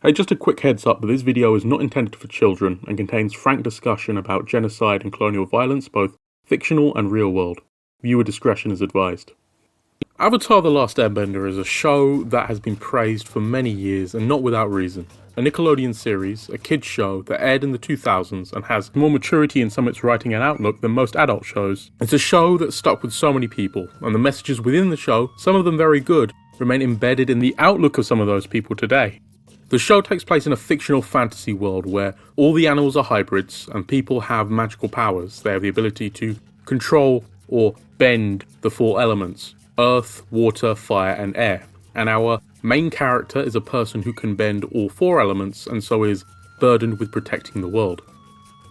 Hey, just a quick heads up that this video is not intended for children and contains frank discussion about genocide and colonial violence, both fictional and real world. Viewer discretion is advised. Avatar: The Last Airbender is a show that has been praised for many years and not without reason. A Nickelodeon series, a kids show that aired in the 2000s and has more maturity in some of its writing and outlook than most adult shows. It's a show that stuck with so many people, and the messages within the show, some of them very good, remain embedded in the outlook of some of those people today. The show takes place in a fictional fantasy world where all the animals are hybrids and people have magical powers. They have the ability to control or bend the four elements: earth, water, fire and air. And our main character is a person who can bend all four elements and so is burdened with protecting the world.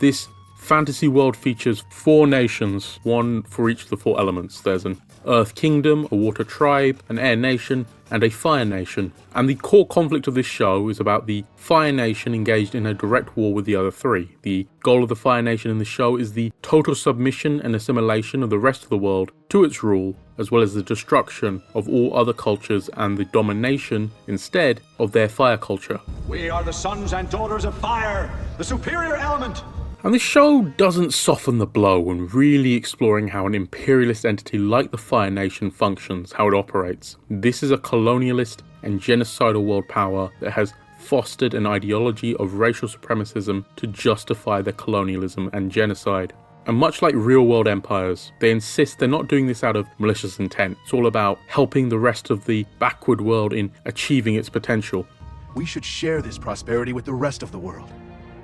This fantasy world features four nations, one for each of the four elements. There's an earth kingdom, a water tribe, an air nation, and a fire nation. And the core conflict of this show is about the fire nation engaged in a direct war with the other three. The goal of the fire nation in the show is the total submission and assimilation of the rest of the world to its rule, as well as the destruction of all other cultures and the domination, instead, of their fire culture. We are the sons and daughters of fire, the superior element. And this show doesn't soften the blow when really exploring how an imperialist entity like the Fire Nation functions, how it operates. This is a colonialist and genocidal world power that has fostered an ideology of racial supremacism to justify their colonialism and genocide. And much like real-world empires, they insist they're not doing this out of malicious intent. It's all about helping the rest of the backward world in achieving its potential. We should share this prosperity with the rest of the world.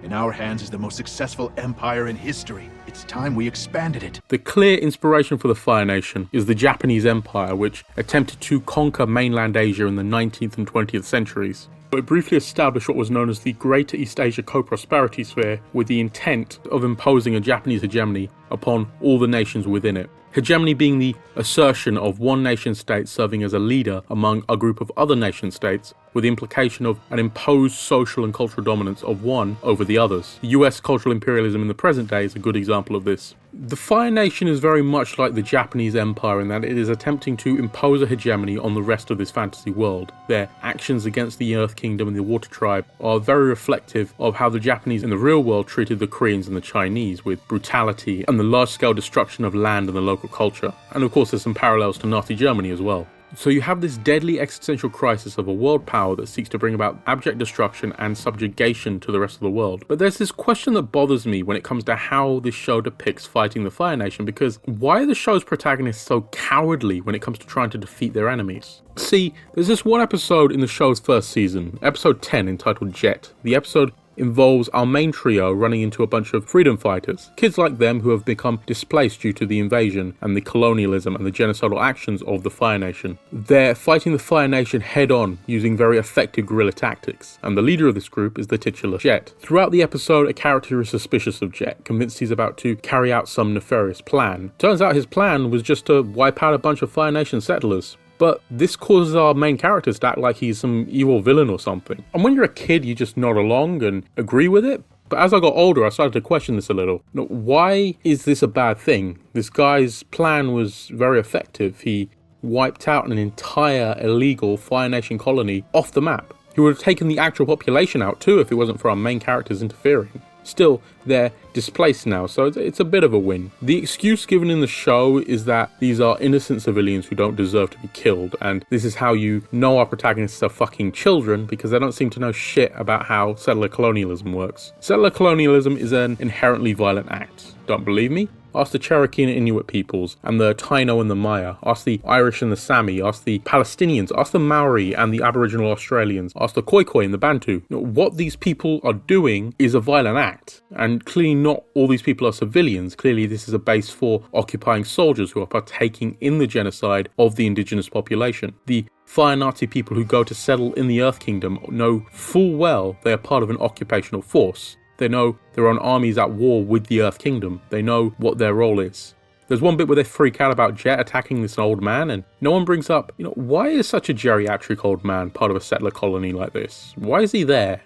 In our hands is the most successful empire in history. It's time we expanded it. The clear inspiration for the Fire Nation is the Japanese Empire, which attempted to conquer mainland Asia in the 19th and 20th centuries. It briefly established what was known as the Greater East Asia Co-Prosperity Sphere with the intent of imposing a Japanese hegemony upon all the nations within it. Hegemony being the assertion of one nation state serving as a leader among a group of other nation states, with the implication of an imposed social and cultural dominance of one over the others. US cultural imperialism in the present day is a good example of this. The Fire Nation is very much like the Japanese Empire in that it is attempting to impose a hegemony on the rest of this fantasy world. Their actions against the Earth Kingdom and the Water Tribe are very reflective of how the Japanese in the real world treated the Koreans and the Chinese, with brutality and the large-scale destruction of land and the local culture. And of course there's some parallels to Nazi Germany as well. So you have this deadly existential crisis of a world power that seeks to bring about abject destruction and subjugation to the rest of the world. But there's this question that bothers me when it comes to how this show depicts fighting the Fire Nation, because why are the show's protagonists so cowardly when it comes to trying to defeat their enemies? See, there's this one episode in the show's first season, episode 10, entitled Jet. The episode involves our main trio running into a bunch of freedom fighters, kids like them who have become displaced due to the invasion and the colonialism and the genocidal actions of the Fire Nation. They're fighting the Fire Nation head on using very effective guerrilla tactics, and the leader of this group is the titular Jet. Throughout the episode, a character is suspicious of Jet, convinced he's about to carry out some nefarious plan. Turns out his plan was just to wipe out a bunch of Fire Nation settlers. But this causes our main characters to act like he's some evil villain or something. And when you're a kid, you just nod along and agree with it. But as I got older, I started to question this a little. Why is this a bad thing? This guy's plan was very effective. He wiped out an entire illegal Fire Nation colony off the map. He would have taken the actual population out too if it wasn't for our main characters interfering. Still, they're displaced now, so it's a bit of a win. The excuse given in the show is that these are innocent civilians who don't deserve to be killed, and this is how you know our protagonists are fucking children, because they don't seem to know shit about how settler colonialism works. Settler colonialism is an inherently violent act. Don't believe me? Ask the Cherokee and Inuit peoples, and the Taino and the Maya. Ask the Irish and the Sami. Ask the Palestinians. Ask the Maori and the Aboriginal Australians. Ask the Khoikhoi and the Bantu. What these people are doing is a violent act, and clearly not all these people are civilians. Clearly this is a base for occupying soldiers who are partaking in the genocide of the indigenous population. The Fire Nazi people who go to settle in the Earth Kingdom know full well they are part of an occupational force. They know their own armies at war with the Earth Kingdom. They know what their role is. There's one bit where they freak out about Jet attacking this old man, and no one brings up, why is such a geriatric old man part of a settler colony like this? Why is he there?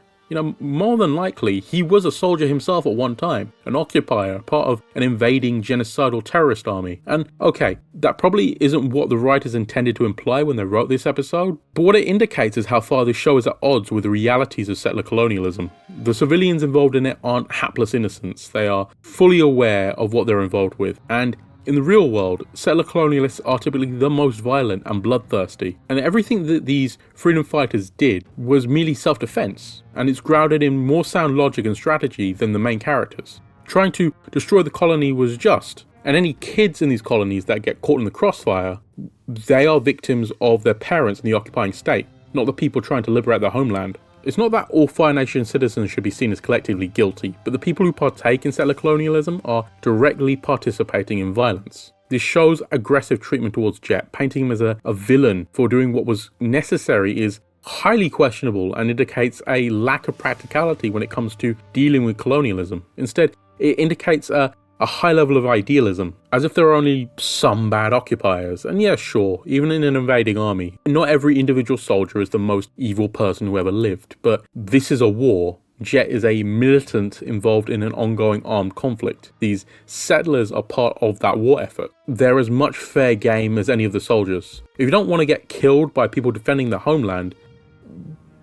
more than likely, he was a soldier himself at one time, an occupier, part of an invading genocidal terrorist army. And okay, that probably isn't what the writers intended to imply when they wrote this episode, but what it indicates is how far this show is at odds with the realities of settler colonialism. The civilians involved in it aren't hapless innocents, they are fully aware of what they're involved with, and in the real world, settler colonialists are typically the most violent and bloodthirsty, and everything that these freedom fighters did was merely self-defense, and it's grounded in more sound logic and strategy than the main characters. Trying to destroy the colony was just, and any kids in these colonies that get caught in the crossfire, they are victims of their parents in the occupying state, not the people trying to liberate their homeland. It's not that all Fire Nation citizens should be seen as collectively guilty, but the people who partake in settler colonialism are directly participating in violence. This shows aggressive treatment towards Jet, painting him as a villain for doing what was necessary is highly questionable and indicates a lack of practicality when it comes to dealing with colonialism. Instead, it indicates a high level of idealism, as if there are only some bad occupiers. And yeah, sure, even in an invading army, not every individual soldier is the most evil person who ever lived, but this is a war. Jet is a militant involved in an ongoing armed conflict. These settlers are part of that war effort. They're as much fair game as any of the soldiers. If you don't want to get killed by people defending their homeland,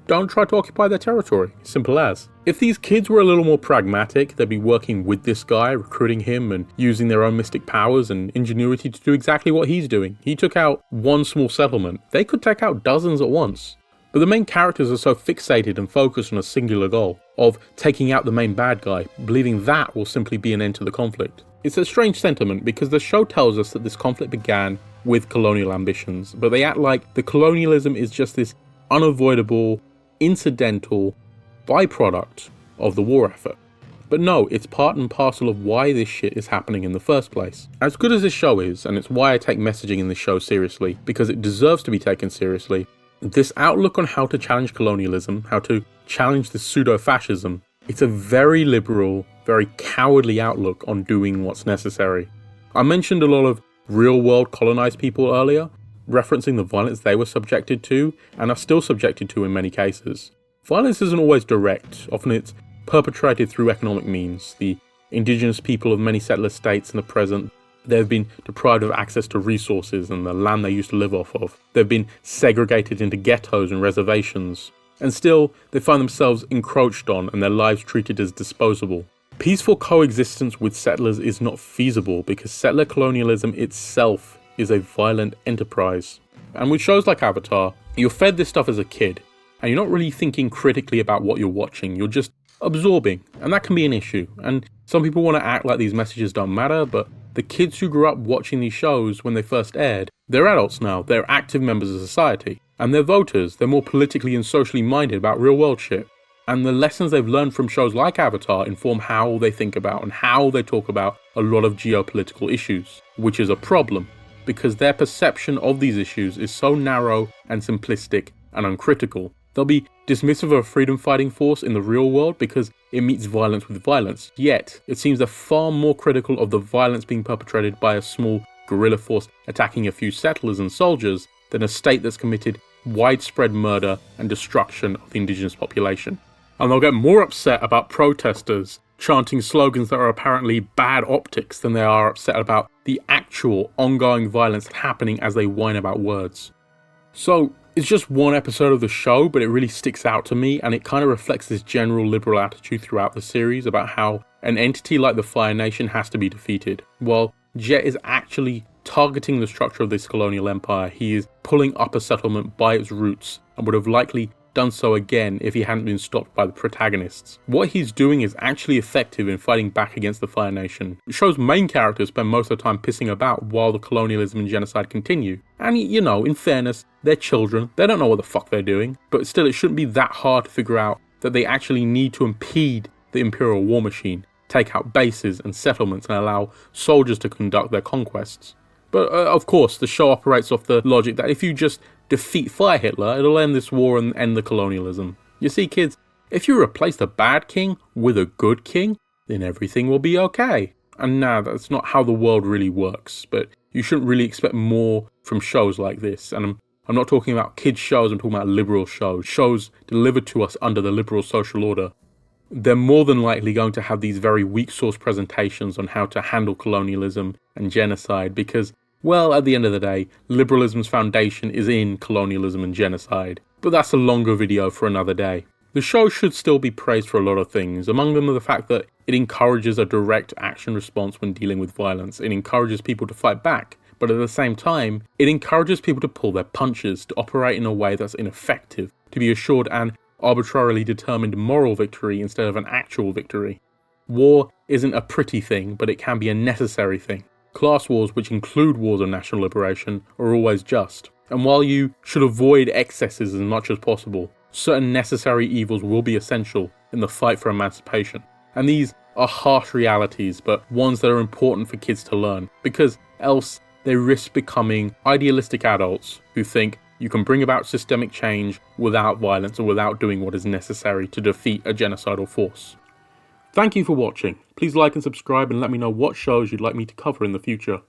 don't try to occupy their territory. Simple as. If these kids were a little more pragmatic, they'd be working with this guy, recruiting him and using their own mystic powers and ingenuity to do exactly what he's doing. He took out one small settlement. They could take out dozens at once. But the main characters are so fixated and focused on a singular goal of taking out the main bad guy, believing that will simply be an end to the conflict. It's a strange sentiment because the show tells us that this conflict began with colonial ambitions, but they act like the colonialism is just this unavoidable, incidental byproduct of the war effort. But no, it's part and parcel of why this shit is happening in the first place. As good as this show is, and it's why I take messaging in this show seriously, because it deserves to be taken seriously, this outlook on how to challenge colonialism, how to challenge this pseudo-fascism, it's a very liberal, very cowardly outlook on doing what's necessary. I mentioned a lot of real-world colonized people earlier, referencing the violence they were subjected to, and are still subjected to in many cases. Violence isn't always direct, often it's perpetrated through economic means. The indigenous people of many settler states in the present, they've been deprived of access to resources and the land they used to live off of. They've been segregated into ghettos and reservations, and still they find themselves encroached on and their lives treated as disposable. Peaceful coexistence with settlers is not feasible because settler colonialism itself is a violent enterprise. And with shows like Avatar, you're fed this stuff as a kid, and you're not really thinking critically about what you're watching, you're just absorbing, and that can be an issue. And some people want to act like these messages don't matter, but the kids who grew up watching these shows when they first aired, they're adults now, they're active members of society, and they're voters, they're more politically and socially minded about real world shit. And the lessons they've learned from shows like Avatar inform how they think about and how they talk about a lot of geopolitical issues, which is a problem, because their perception of these issues is so narrow and simplistic and uncritical. They'll be dismissive of a freedom fighting force in the real world because it meets violence with violence. Yet, it seems they're far more critical of the violence being perpetrated by a small guerrilla force attacking a few settlers and soldiers than a state that's committed widespread murder and destruction of the indigenous population. And they'll get more upset about protesters chanting slogans that are apparently bad optics than they are upset about the actual ongoing violence happening as they whine about words. So, it's just one episode of the show, but it really sticks out to me, and it kind of reflects this general liberal attitude throughout the series about how an entity like the Fire Nation has to be defeated. While Jet is actually targeting the structure of this colonial empire, he is pulling up a settlement by its roots, and would have likely done so again if he hadn't been stopped by the protagonists. What he's doing is actually effective in fighting back against the Fire Nation. The show's main characters spend most of the time pissing about while the colonialism and genocide continue. And you know, in fairness, they're children, they don't know what the fuck they're doing, but still it shouldn't be that hard to figure out that they actually need to impede the imperial war machine, take out bases and settlements and allow soldiers to conduct their conquests. But of course, the show operates off the logic that if you just defeat Fire Hitler, it'll end this war and end the colonialism. You see, kids, if you replace the bad king with a good king, then everything will be okay. And nah, that's not how the world really works, but you shouldn't really expect more from shows like this, and I'm not talking about kids' shows, I'm talking about liberal shows, shows delivered to us under the liberal social order. They're more than likely going to have these very weak source presentations on how to handle colonialism and genocide because, well, at the end of the day, liberalism's foundation is in colonialism and genocide. But that's a longer video for another day. The show should still be praised for a lot of things, among them the fact that it encourages a direct action response when dealing with violence. It encourages people to fight back, but at the same time, it encourages people to pull their punches, to operate in a way that's ineffective, to be assured an arbitrarily determined moral victory instead of an actual victory. War isn't a pretty thing, but it can be a necessary thing. Class wars, which include wars of national liberation, are always just. And while you should avoid excesses as much as possible, certain necessary evils will be essential in the fight for emancipation. And these are harsh realities, but ones that are important for kids to learn, because else they risk becoming idealistic adults who think you can bring about systemic change without violence or without doing what is necessary to defeat a genocidal force. Thank you for watching. Please like and subscribe and let me know what shows you'd like me to cover in the future.